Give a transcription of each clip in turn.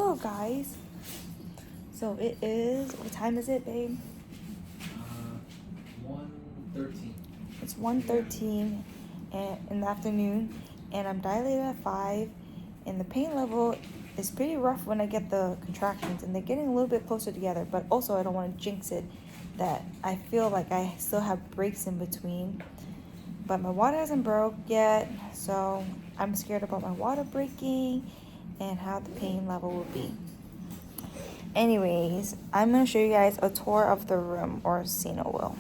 Hello guys. So it is, what time is it, babe? 1:13. It's 1:13 in the afternoon, and I'm dilated at 5, and the pain level is pretty rough when I get the contractions, and they're getting a little bit closer together, but also I don't want to jinx it that I feel like I still have breaks in between. But my water hasn't broke yet, so I'm scared about my water breaking and how the pain level will be. Anyways, I'm going to show you guys a tour of the room, or Sina will.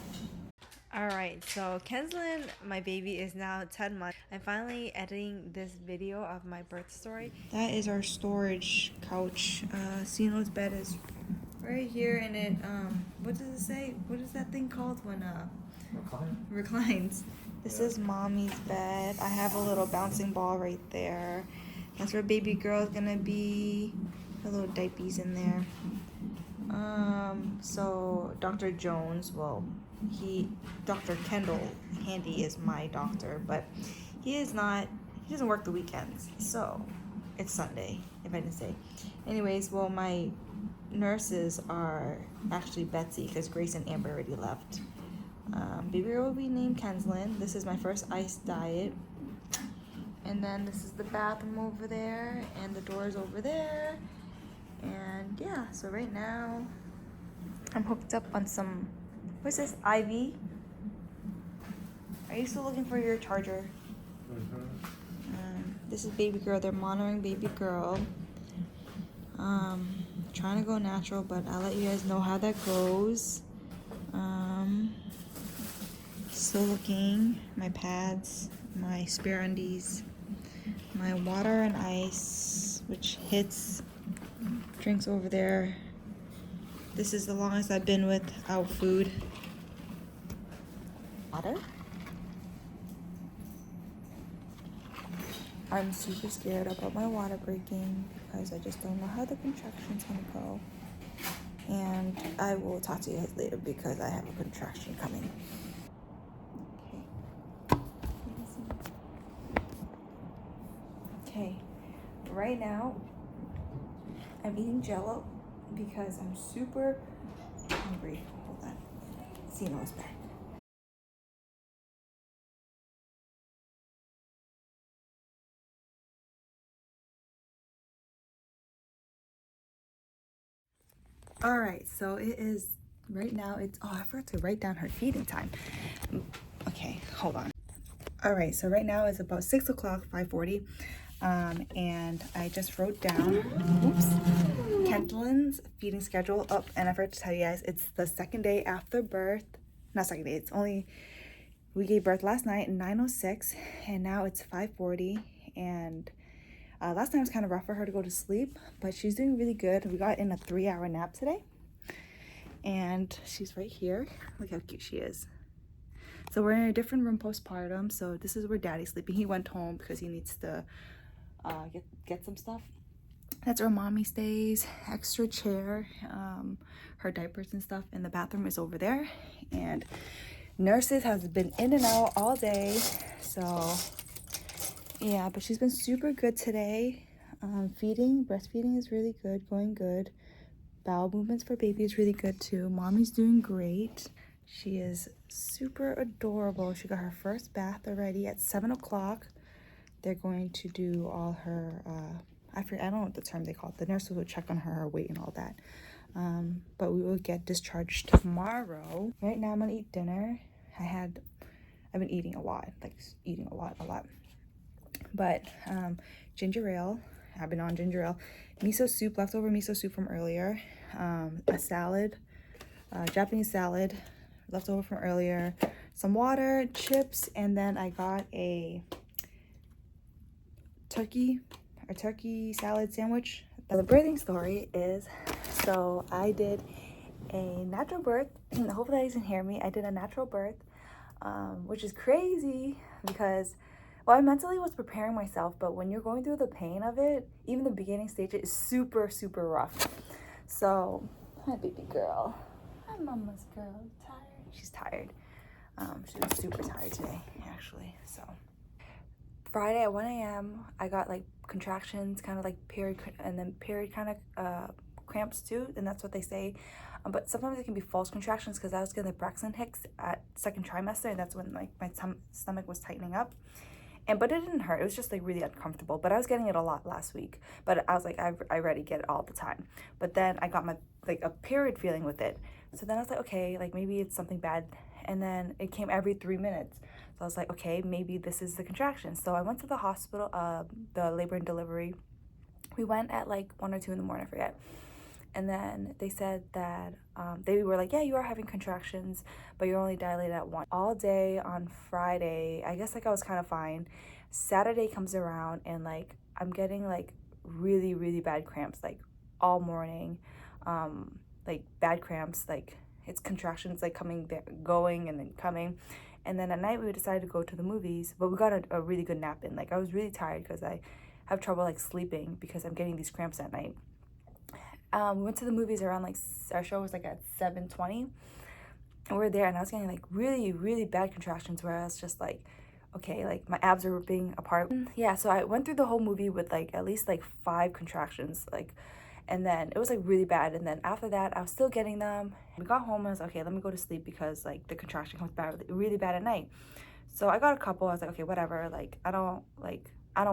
Alright, so Kenslin, my baby, is now 10 months. I'm finally editing this video of my birth story. That is our storage couch. Sino's bed is right here, and it, what does it say? What is that thing called when, reclines? This is mommy's bed. I have a little bouncing ball right there. That's where baby girl is gonna be. Her little diapers in there. So Dr. Jones, well, Dr. Kendall Handy is my doctor, but he doesn't work the weekends, so it's Sunday, if I didn't say. Anyways, well, my nurses are actually Betsy, because Grace and Amber already left. Baby girl will be named Kenslin. This is my first ice diet. And then this is the bathroom over there, and the door is over there. And yeah, so right now I'm hooked up on some, what's this, IV? Are you still looking for your charger? This is baby girl. They're monitoring baby girl. Trying to go natural, but I'll let you guys know how that goes. Still looking. My pads, my spare undies, my water and ice, which hits. Drinks over there. This is the longest I've been without food. Water? I'm super scared about my water breaking because I just don't know how the contraction's gonna go. And I will talk to you guys later because I have a contraction coming. Okay, right now I'm eating Jell-O because I'm super hungry. Hold on. Sino's back. Alright, so it is, right now it's, I forgot to write down her feeding time. Okay, hold on. Alright, so right now it's about 6 o'clock, 5:40. And I just wrote down, Kentlin's feeding schedule up, and I forgot to tell you guys, it's the second day after birth. Not second day, it's only, we gave birth last night at 9:06, and now it's 5:40, and last night was kind of rough for her to go to sleep, but she's doing really good. We got in a 3-hour nap today, and she's right here. Look how cute she is. So we're in a different room postpartum, so this is where daddy's sleeping. He went home because he needs to get some stuff. That's where mommy stays. Extra chair, her diapers and stuff, and the bathroom is over there. And nurses has been in and out all day, so yeah, but she's been super good today. Breastfeeding is really good, going good. Bowel movements for baby is really good too. Mommy's doing great. She is super adorable. She got her first bath already at 7 o'clock. They're going to do all her, I don't know what the term they call it. The nurses will check on her weight and all that. But we will get discharged tomorrow. Right now I'm gonna eat dinner. I've been eating a lot, a lot. But ginger ale, I've been on ginger ale. Miso soup, leftover miso soup from earlier. A salad, Japanese salad, leftover from earlier. Some water, chips, and then I got a turkey salad sandwich. The birthing story is, so I did a natural birth. Hopefully you can hear me. I did a natural birth, which is crazy because, well, I mentally was preparing myself, but when you're going through the pain of it, even the beginning stage is super, super rough. So, hi baby girl. Hi mama's girl. Tired? She's tired. She was super tired today, actually, so. Friday at 1 a.m. I got like contractions, kind of like period, and then period kind of cramps too, and that's what they say. But sometimes it can be false contractions because I was getting the Braxton Hicks at second trimester, and that's when like my stomach was tightening up. But it didn't hurt. It was just like really uncomfortable. But I was getting it a lot last week. But I was like, I already get it all the time. But then I got my like a period feeling with it. So then I was like, okay, like maybe it's something bad. And then it came every 3 minutes. So I was like, okay, maybe this is the contraction. So I went to the hospital, the labor and delivery. We went at like 1 or 2 in the morning, I forget. And then they said that they were like, yeah, you are having contractions, but you're only dilated at 1. All day on Friday, I guess like I was kind of fine. Saturday comes around and like I'm getting like really, really bad cramps like all morning. Like bad cramps, like it's contractions like coming there, going and then coming. And then at night we decided to go to the movies, but we got a really good nap in. Like I was really tired because I have trouble like sleeping because I'm getting these cramps at night. We went to the movies around like, our show was like at 7:20, and we were there, and I was getting like really, really bad contractions where I was just like, okay, like my abs are ripping apart. Yeah, so I went through the whole movie with like at least like 5 contractions, like, and then it was like really bad. And then after that, I was still getting them. We got home and I was like, okay, let me go to sleep because like the contraction comes bad, really bad at night. So I got a couple. I was like, okay, whatever. Like I don't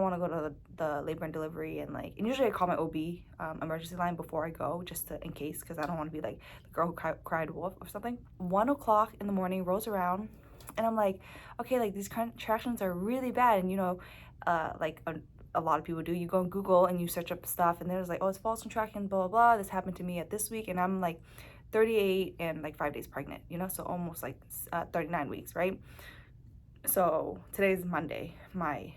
want to go to the labor and delivery, and like, and usually I call my OB emergency line before I go, just to in case, because I don't want to be like the girl who cried wolf or something. 1 o'clock in the morning rolls around, and I'm like, okay, like these contractions are really bad, and you know, like a lot of people do. You go on Google and you search up stuff, and there's like, oh, it's false contraction, blah blah blah. This happened to me at this week, and I'm like 38 and like 5 days pregnant, you know, so almost like 39 weeks, right? So today's Monday. My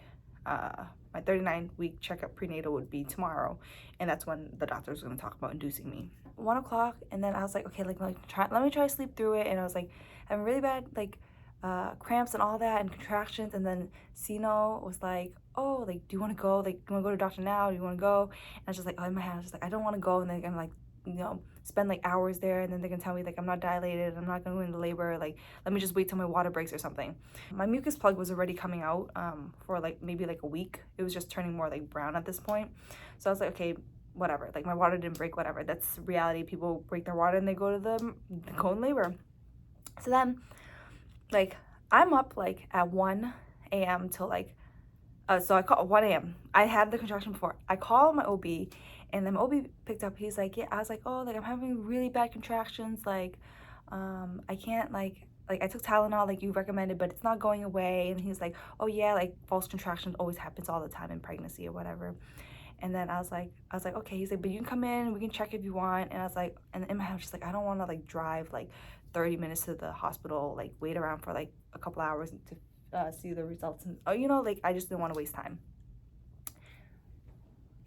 39-week checkup prenatal would be tomorrow, and that's when the doctor's going to talk about inducing me. 1 o'clock, and then I was like, okay, like let me try to sleep through it. And I was like having really bad like cramps and all that and contractions. And then Sino was like, oh, like do you want to go? Like, do you want to go to the doctor now? Do you want to go? And I was just like, oh, in my head I was just like, I don't want to go. And then I'm like, you know, spend like hours there, and then they're gonna tell me like I'm not dilated, I'm not gonna go into labor, like let me just wait till my water breaks or something. My mucus plug was already coming out for like maybe like a week. It was just turning more like brown at this point. So I was like, okay, whatever, like my water didn't break, whatever, that's reality. People break their water and they go in labor. So then like I'm up like at 1 a.m. till like so I called 1 a.m. I had the contraction before. I called my OB, and then my OB picked up. He's like, yeah. I was like, oh, like I'm having really bad contractions. Like, I can't like I took Tylenol like you recommended, but it's not going away. And he's like, oh yeah, like false contractions always happens all the time in pregnancy or whatever. And then I was like, okay. He's like, but you can come in, we can check if you want. And I was like, and in my head, I was just like, I don't want to like drive like 30 minutes to the hospital, like wait around for like a couple hours to see the results, and oh, you know, like I just didn't want to waste time.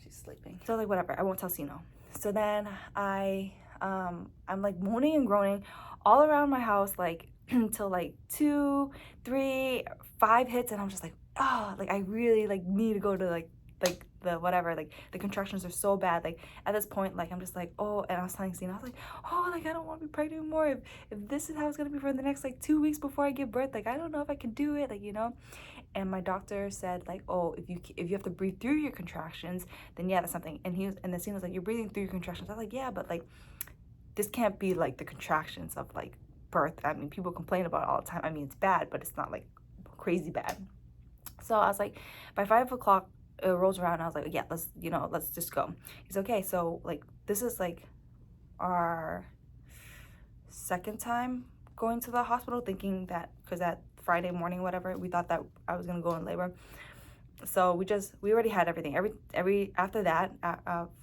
She's sleeping, so like whatever, I won't tell Sino. So then I'm like moaning and groaning all around my house like until like 2, 3, 5 hits, and I'm just like, oh, like I really like need to go to like the whatever, like the contractions are so bad. Like at this point, like I'm just like, oh, and I was telling Sina, I was like, oh, like I don't want to be pregnant anymore. If this is how it's gonna be for the next like 2 weeks before I give birth, like I don't know if I can do it, like, you know. And my doctor said like, oh, if you have to breathe through your contractions, then yeah, that's something. And then Sina was like, you're breathing through your contractions. I was like, yeah, but like this can't be like the contractions of like birth. I mean, people complain about it all the time. I mean, it's bad, but it's not like crazy bad. So I was like, by 5 o'clock it rolls around, and I was like, yeah, let's just go. He's okay. So like this is like our second time going to the hospital, thinking that because that Friday morning, whatever, we thought that I was gonna go in labor. So we already had everything. Every after that,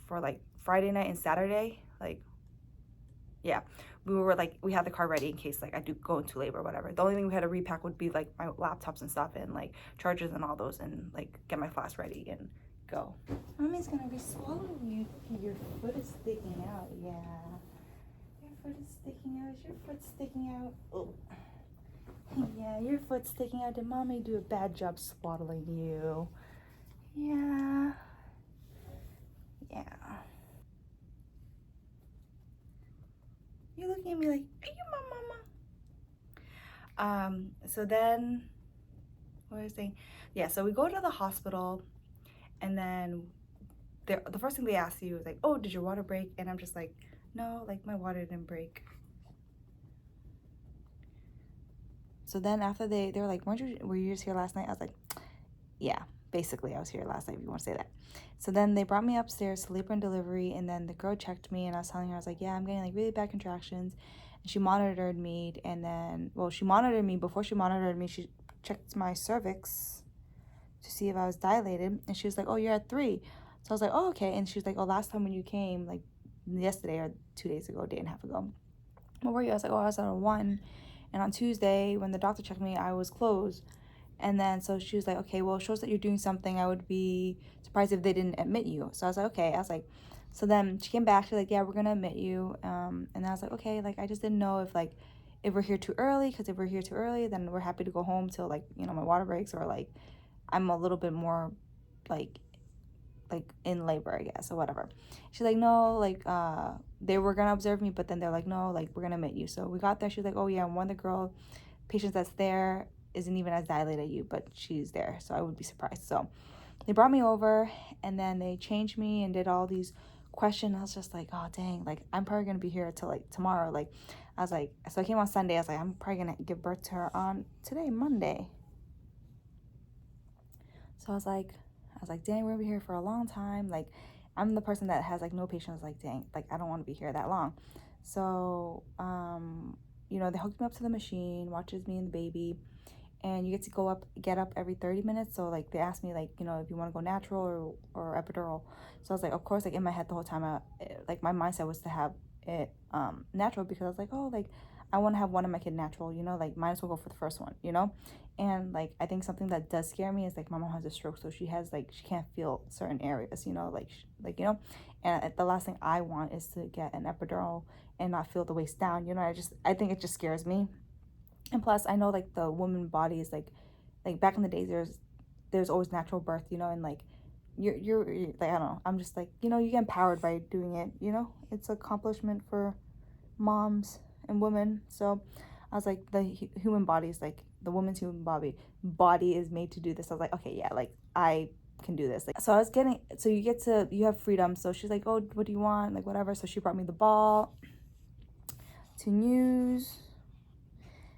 for like Friday night and Saturday, like yeah, we were like, we had the car ready in case like I do go into labor or whatever. The only thing we had to repack would be like my laptops and stuff, and like chargers and all those, and like get my flask ready and go. Mommy's gonna be swallowing you. Your foot is sticking out. Yeah, your foot is sticking out. Is your foot sticking out? Oh, yeah, your foot's sticking out. Did mommy do a bad job swaddling you? Yeah. Yeah. You're looking at me like, are you my mama? So then, what was I saying? Yeah, so we go to the hospital, And then the first thing they ask you is like, oh, did your water break? And I'm just like, no, like my water didn't break. So then after they were like, were you just here last night? I was like, yeah, basically I was here last night, if you want to say that. So then they brought me upstairs to labor and delivery, and then the girl checked me, and I was telling her, I was like, yeah, I'm getting like really bad contractions. And she monitored me, and then, well, she monitored me. Before she monitored me, she checked my cervix to see if I was dilated, and she was like, oh, you're at 3. So I was like, oh, okay. And she was like, oh, last time when you came, like yesterday or 2 days ago, a day and a half ago, where were you? I was like, oh, I was at a 1. And on Tuesday, when the doctor checked me, I was closed. And then so she was like, okay, well, it shows that you're doing something. I would be surprised if they didn't admit you. So I was like, okay. I was like, so then she came back. She's like, yeah, we're gonna admit you. And I was like, okay. Like, I just didn't know if we're here too early. Because if we're here too early, then we're happy to go home till like, you know, my water breaks, or like I'm a little bit more like in labor, I guess, or whatever. She's like, no, like they were gonna observe me, but then they're like, no, like we're gonna admit you. So we got there. She was like, oh yeah, one of the girl patients that's there isn't even as dilated as you, but she's there, so I would be surprised. So they brought me over, and then they changed me and did all these questions. I was just like, oh dang, like I'm probably gonna be here till like tomorrow. Like I was like, so I came on Sunday. I was like, I'm probably gonna give birth to her on today, Monday. So I was like, dang, we're gonna be here for a long time. Like, I'm the person that has like no patience. Like, dang, like I don't want to be here that long. So, you know, they hooked me up to the machine, watches me and the baby, and you get to get up every 30 minutes. So like they asked me like, you know, if you want to go natural or epidural. So I was like, of course, like in my head the whole time, like my mindset was to have it natural, because I was like, oh, like I want to have one of my kid natural, you know, like might as well go for the first one, you know. And like I think something that does scare me is like my mom has a stroke, so she can't feel certain areas, you know, like you know. And the last thing I want is to get an epidural and not feel the waist down, you know. I think it just scares me. And plus I know like the woman body is like back in the days there's always natural birth, you know. And like you're like, I don't know, I'm just like, you know, you get empowered by doing it, you know. It's an accomplishment for moms and women. So I was like, the human body is like, the woman's human body is made to do this. I was like, okay, yeah, like I can do this. Like, so I was getting, so you have freedom. So she's like, oh, what do you want, like whatever. So she brought me the ball to use.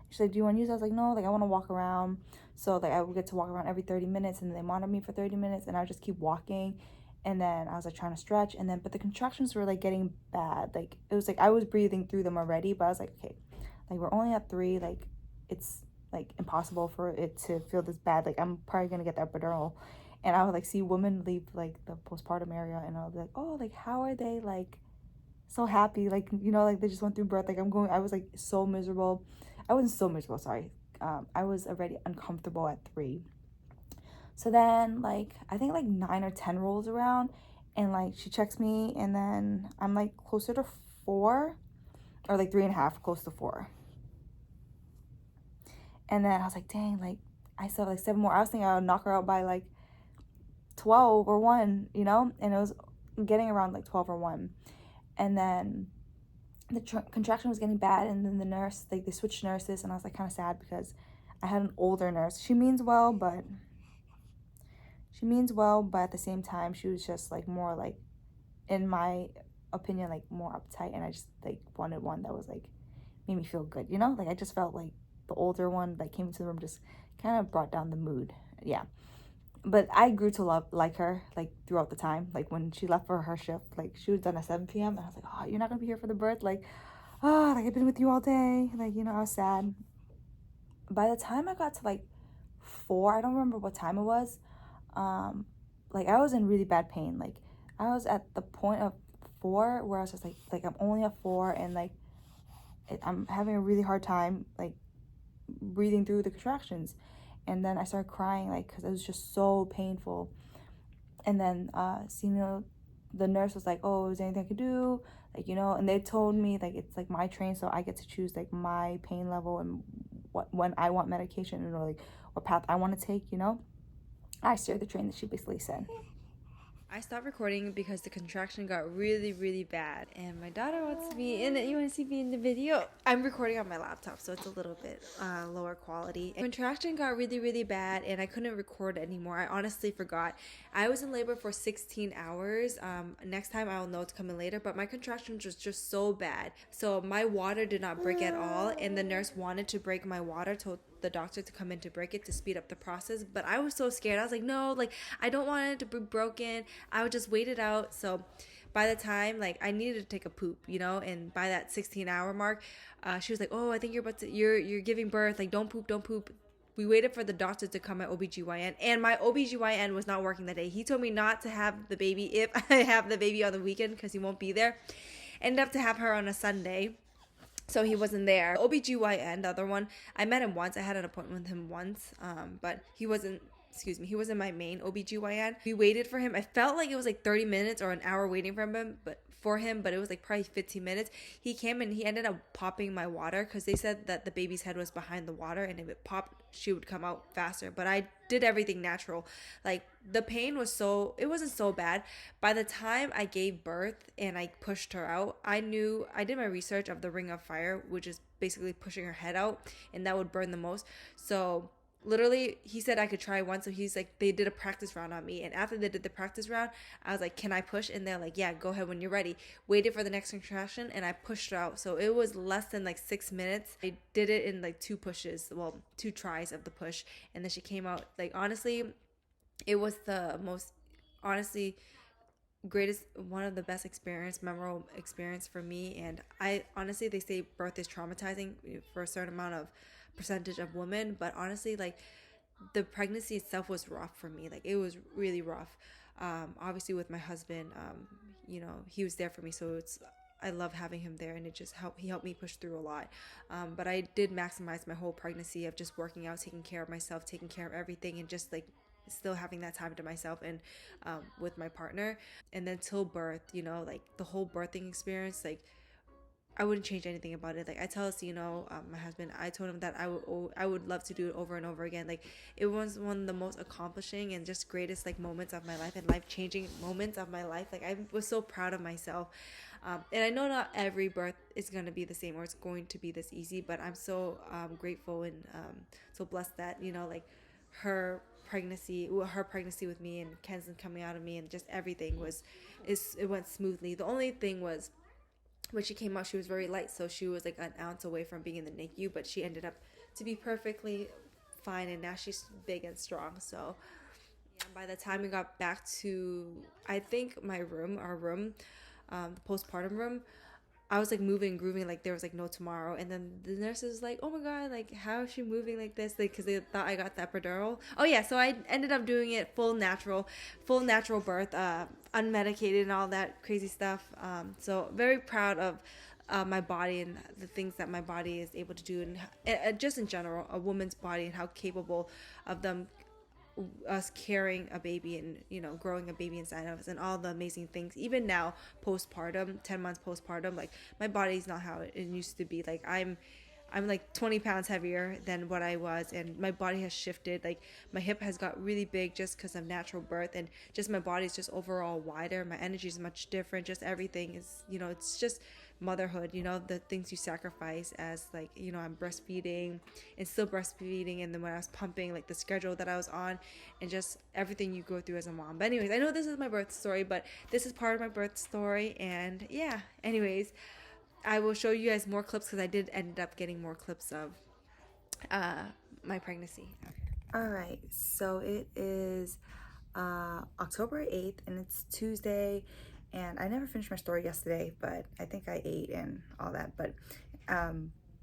She's like, do you want to use it? I was like, no, like I want to walk around. So like I would get to walk around every 30 minutes, and then they monitor me for 30 minutes, and I would just keep walking. And then I was like trying to stretch, and then but the contractions were like getting bad. Like it was like I was breathing through them already, but I was like, okay, like we're only at 3, like it's like impossible for it to feel this bad. Like I'm probably gonna get the epidural. And I would like see women leave like the postpartum area, and I'll be like, oh, like how are they like so happy, like, you know, like they just went through birth. Like I was like so miserable. I wasn't so miserable, sorry. I was already uncomfortable at 3. So then like I think like 9 or 10 rolls around, and like she checks me, and then I'm like closer to 4, or like 3.5, close to 4. And then I was like, dang, like I still have like 7 more. I was thinking I would knock her out by like 12 or 1, you know. And it was getting around like 12 or 1. And then the contraction was getting bad, and then the nurse, like they switched nurses, and I was like kind of sad because I had an older nurse. She means well, but at the same time she was just like more like, in my opinion, like more uptight, and I just like wanted one that was like made me feel good, you know. Like I just felt like the older one that came into the room just kind of brought down the mood. Yeah. But I grew to like her like throughout the time. Like when she left for her shift, like she was done at 7 p.m. and I was like, oh, you're not gonna be here for the birth? Like, oh, like I've been with you all day. Like, you know, I was sad. By the time I got to like 4, I don't remember what time it was. Like I was in really bad pain. Like I was at the point of 4 where I was just like I'm only at 4, and like I'm having a really hard time like breathing through the contractions. And then I started crying, like, because it was just so painful. And then the nurse was like, oh, is there anything I could do, like, you know. And they told me like it's like my train, so I get to choose like my pain level and when I want medication, and like what path I want to take, you know. I steered the train that she basically said. I stopped recording because the contraction got really, really bad, and my daughter wants me in it. You want to see me in the video? I'm recording on my laptop, so it's a little bit lower quality. And contraction got really, really bad, and I couldn't record anymore. I honestly forgot. I was in labor for 16 hours. Next time I'll know to come in later, but my contractions was just so bad. So my water did not break at all, and the nurse wanted to break my water, told the doctor to come in to break it to speed up the process, but I was so scared. I was like, no, like I don't want it to be broken. I would just wait it out. So by the time like I needed to take a poop, you know, and by that 16-hour mark, she was like, oh, I think you're about to you're giving birth, like don't poop. We waited for the doctor to come at OBGYN, and my OBGYN was not working that day. He told me not to have the baby if I have the baby on the weekend because he won't be there. Ended up to have her on a Sunday, so he wasn't there. OBGYN, the other one, I met him once. I had an appointment with him once, but he wasn't my main OBGYN. We waited for him. I felt like it was like 30 minutes or an hour waiting for him, but it was like probably 15 minutes. He came and he ended up popping my water because they said that the baby's head was behind the water, and if it popped, she would come out faster. But I did everything natural. Like the pain it wasn't so bad. By the time I gave birth and I pushed her out, I did my research of the ring of fire, which is basically pushing her head out, and that would burn the most. So literally he said I could try once, so he's like, they did a practice round on me, and after they did the practice round, I was like, can I push? And they're like, yeah, go ahead when you're ready. Waited for the next contraction, and I pushed her out. So it was less than like 6 minutes. I did it in like 2 tries of the push, and then she came out. Like honestly, it was the most, honestly, greatest, one of the best memorable experience for me. And I honestly, they say birth is traumatizing for a certain amount of percentage of women, but honestly, like the pregnancy itself was rough for me. Like it was really rough. Obviously with my husband, he was there for me, so I love having him there, and he helped me push through a lot. But I did maximize my whole pregnancy of just working out, taking care of myself, taking care of everything, and just like still having that time to myself and with my partner. And then till birth, like the whole birthing experience, like I wouldn't change anything about it. Like I tell my husband, I told him that I would love to do it over and over again. Like it was one of the most accomplishing and just greatest like moments of my life and life changing moments of my life. Like I was so proud of myself. And I know not every birth is going to be the same or it's going to be this easy, but I'm so grateful and so blessed that, like her pregnancy with me and Kenson coming out of me and just everything it went smoothly. The only thing was when she came out, she was very light, so she was like an ounce away from being in the NICU, but she ended up to be perfectly fine, and now she's big and strong. So yeah, by the time we got back to, I think our room, the postpartum room, I was like moving, grooving, like there was like no tomorrow. And then the nurse was like, "Oh my god, like how is she moving like this?" Like because they thought I got the epidural. Oh yeah, so I ended up doing it full natural birth, unmedicated and all that crazy stuff. So very proud of my body and the things that my body is able to do, and just in general, a woman's body and how capable of them us carrying a baby and growing a baby inside of us and all the amazing things. Even now postpartum, 10 months postpartum, like my body's not how it used to be. Like I'm like 20 pounds heavier than what I was, and my body has shifted. Like my hip has got really big just because of natural birth, and just my body's just overall wider. My energy is much different. Just everything is, it's just motherhood, the things you sacrifice as like, I'm breastfeeding and still breastfeeding, and then when I was pumping, like the schedule that I was on and just everything you go through as a mom. But anyways, I know this is my birth story, but this is part of my birth story. And yeah, anyways, I will show you guys more clips because I did end up getting more clips of my pregnancy. All right, so it is October 8th, and it's Tuesday, and I never finished my story yesterday, but I think I ate and all that. But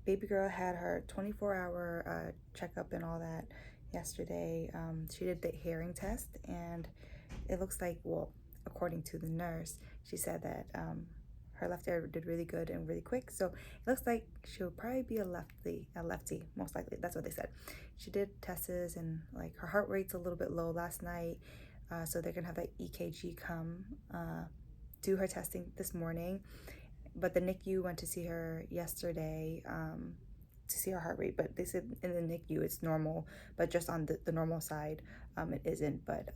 baby girl had her 24-hour checkup and all that yesterday. She did the hearing test, and it looks like, well, according to the nurse, she said that her left ear did really good and really quick. So it looks like she'll probably be a lefty, most likely. That's what they said. She did tests, and like her heart rate's a little bit low last night. So they're gonna have that EKG come do her testing this morning. But the NICU went to see her yesterday to see her heart rate, but they said in the NICU it's normal, but just on the normal side, it isn't. But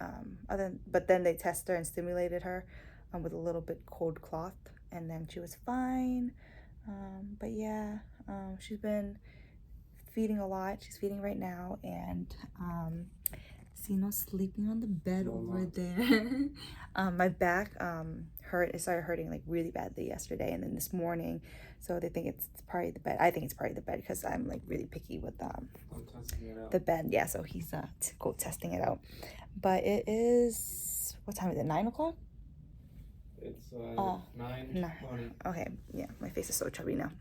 but then they tested her and stimulated her with a little bit cold cloth, and then she was fine. But yeah, she's been feeding a lot. She's feeding right now, and Sino sleeping on the bed over there. My back hurt. It started hurting like really badly yesterday, and then this morning. So they think it's probably the bed. I think it's probably the bed because I'm like really picky with the bed. Yeah, so he's go testing it out. But it is, what time is it? 9 o'clock. It's 9:20. Okay, yeah, my face is so chubby now.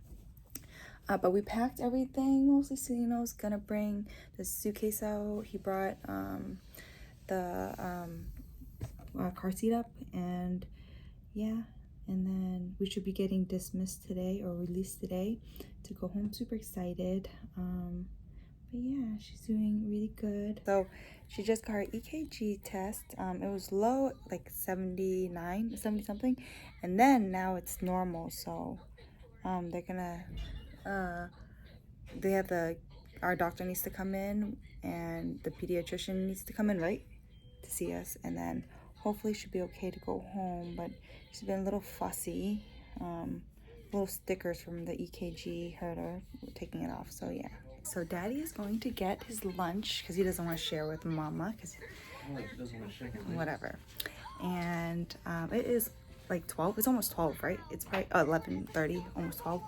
But we packed everything. Mostly Celino's gonna bring the suitcase out. He brought the car seat up, and yeah, and then we should be getting dismissed today or released today to go home. Super excited. But yeah, she's doing really good. So she just got her EKG test. It was low, like 79, 70 something, and then now it's normal. So they're gonna they have our doctor needs to come in, and the pediatrician needs to come in, right, to see us, and then hopefully she'll be okay to go home. But she's been a little fussy. Little stickers from the EKG hurt her taking it off. So yeah, so daddy is going to get his lunch because he doesn't want to share with mama, because whatever. And it is like 12. It's almost 12, right? It's probably 11:30, almost 12.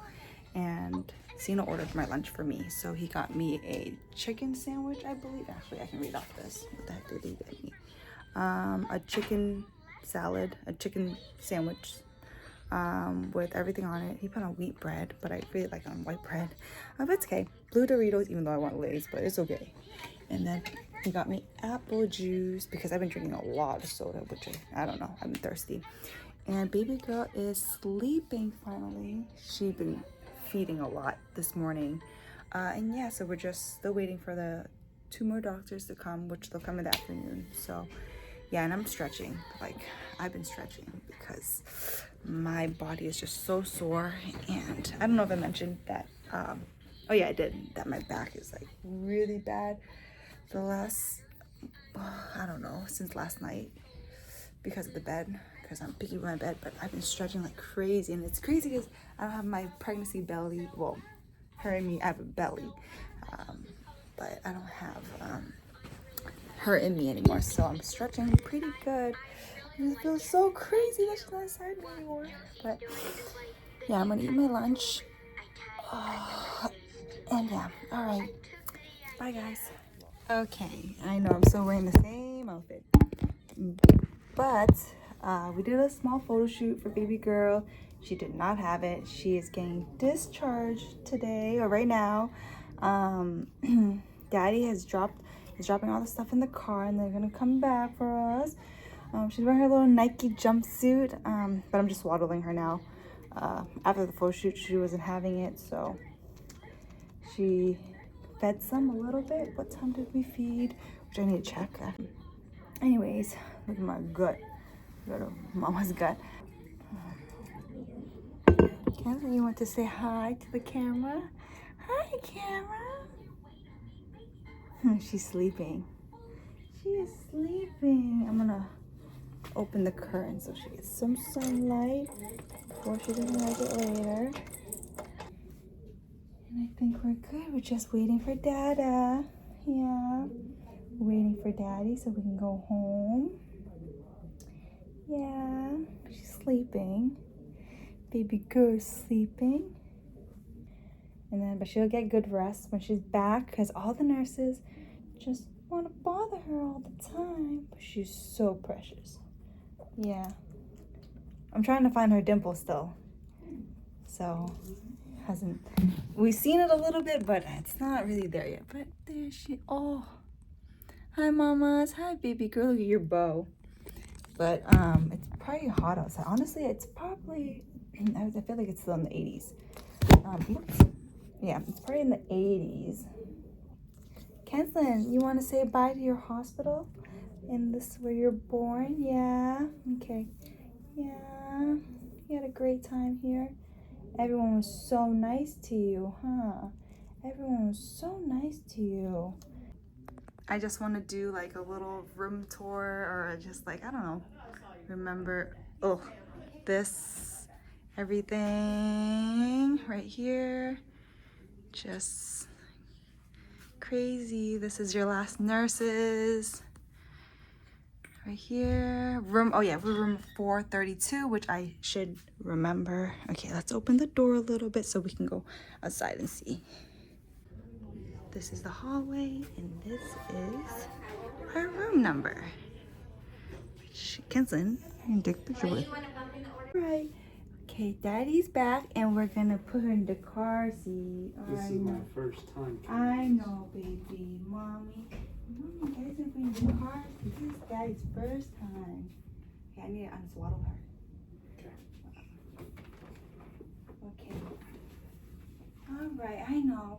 And Sino ordered my lunch for me, so he got me a chicken sandwich, I believe. Actually, I can read off this. What the heck did he get me? A chicken salad, a chicken sandwich with everything on it. He put on wheat bread, but I really like on white bread. But it's okay. Blue Doritos, even though I want Lay's, but it's okay. And then he got me apple juice because I've been drinking a lot of soda, which I don't know. I've been thirsty. And baby girl is sleeping finally. She's been feeding a lot this morning. And yeah, so we're just still waiting for the 2 more doctors to come, which they'll come in the afternoon. So yeah, and I'm stretching. Like, I've been stretching because my body is just so sore. And I don't know if I mentioned that. Oh yeah, I did. That my back is like really bad. The last, I don't know, since last night because of the bed. Because I'm picky with my bed, but I've been stretching like crazy, and it's crazy because I don't have my pregnancy belly. Well, her and me, I have a belly, but I don't have her in me anymore. So I'm stretching pretty good. And it feels so crazy that she's not inside me anymore. But yeah, I'm gonna eat my lunch. And yeah, all right. Bye, guys. Okay, I know I'm still wearing the same outfit, but we did a small photo shoot for baby girl. She did not have it. She is getting discharged today, or right now. Daddy is dropping all the stuff in the car, and they're gonna come back for us. She's wearing her little Nike jumpsuit, but I'm just swaddling her now. After the photo shoot, she wasn't having it, so she fed some a little bit. What time did we feed? Which I need to check. Anyways, look at my gut. Go to mama's gut. Kenzie, you want to say hi to the camera? Hi, camera. She's sleeping. She is sleeping. I'm gonna open the curtain so she gets some sunlight before she doesn't like it later. And I think we're good. We're just waiting for Dada. Yeah. Waiting for Daddy so we can go home. Yeah. She's sleeping. Baby girl's sleeping. And then, but she'll get good rest when she's back because all the nurses just want to bother her all the time. But she's so precious. Yeah. I'm trying to find her dimple still. So, we've seen it a little bit, but it's not really there yet. But there she, oh. Hi, mamas. Hi, baby girl. Look at your bow. But it's probably hot outside. Honestly, it's probably, I feel like it's still in the 80s. Oops. Yeah, it's probably in the 80s. Kenslin, you want to say bye to your hospital? In this where you're born? Yeah. Okay. Yeah. You had a great time here. Everyone was so nice to you, huh? Everyone was so nice to you. I just want to do like a little room tour or just like, I don't know, remember, this, everything right here. Just crazy. This is your last nurses. Right here, room, we're room 432, which I should remember. Okay, let's open the door a little bit so we can go outside and see. This is the hallway, and this is our room number, which Kenslin can take a picture with. Right. Okay, Daddy's back, and we're gonna put her in the car seat. This is my first time. I know, baby. Mommy, Daddy's gonna put you in the car. This is Daddy's first time. Okay, I need to unswaddle her. Okay. All right, I know.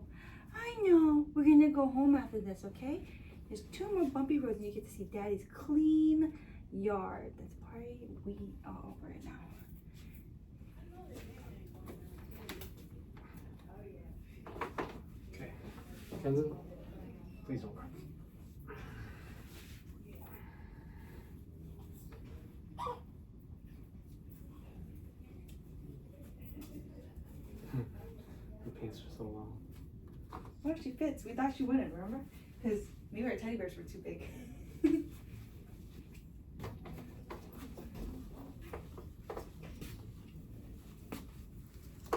We're gonna go home after this, okay? There's 2 more bumpy roads, and you get to see Daddy's clean yard. That's probably weed all over it now. Okay. Kenzie, please don't cry. Your pants are so long. Well, she fits. We thought she wouldn't, remember? Because maybe our teddy bears were too big.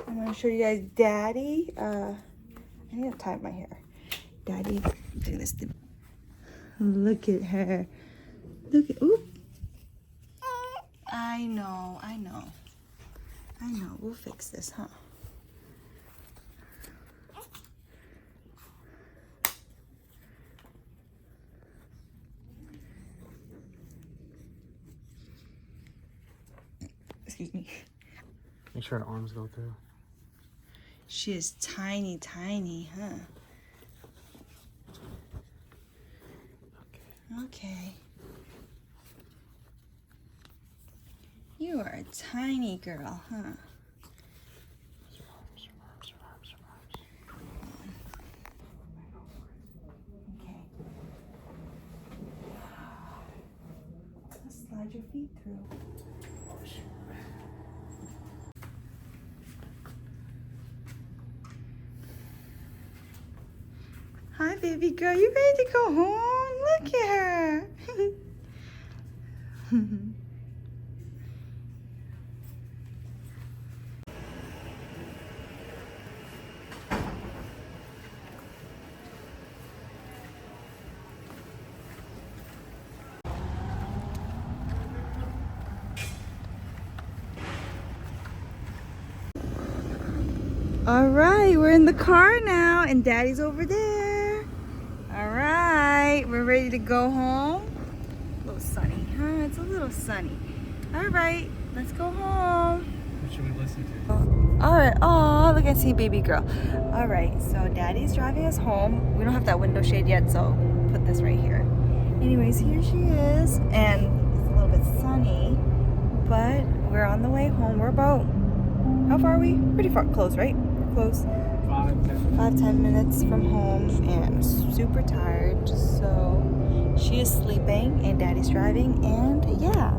I'm going to show you guys Daddy. I need to tie my hair. Daddy, do this. Look at her. Look at, oop. I know. We'll fix this, huh? Excuse me. Make sure her arms go through. She is tiny, huh? Okay. You are a tiny girl, huh? Okay. Let's slide your feet through. Hi, baby girl. You ready to go home? Look at her. All right, we're in the car now, and Daddy's over there. All right, we're ready to go home. A little sunny, huh? It's a little sunny. All right, let's go home. What should we listen to? All right, oh, look and see baby girl. All right, so Daddy's driving us home. We don't have that window shade yet, so put this right here. Anyways, here she is, and it's a little bit sunny, but we're on the way home. We're about, how far are we? Pretty far, close, right? We're close. 5-10 minutes from home, and super tired, so she is sleeping and Daddy's driving, and yeah.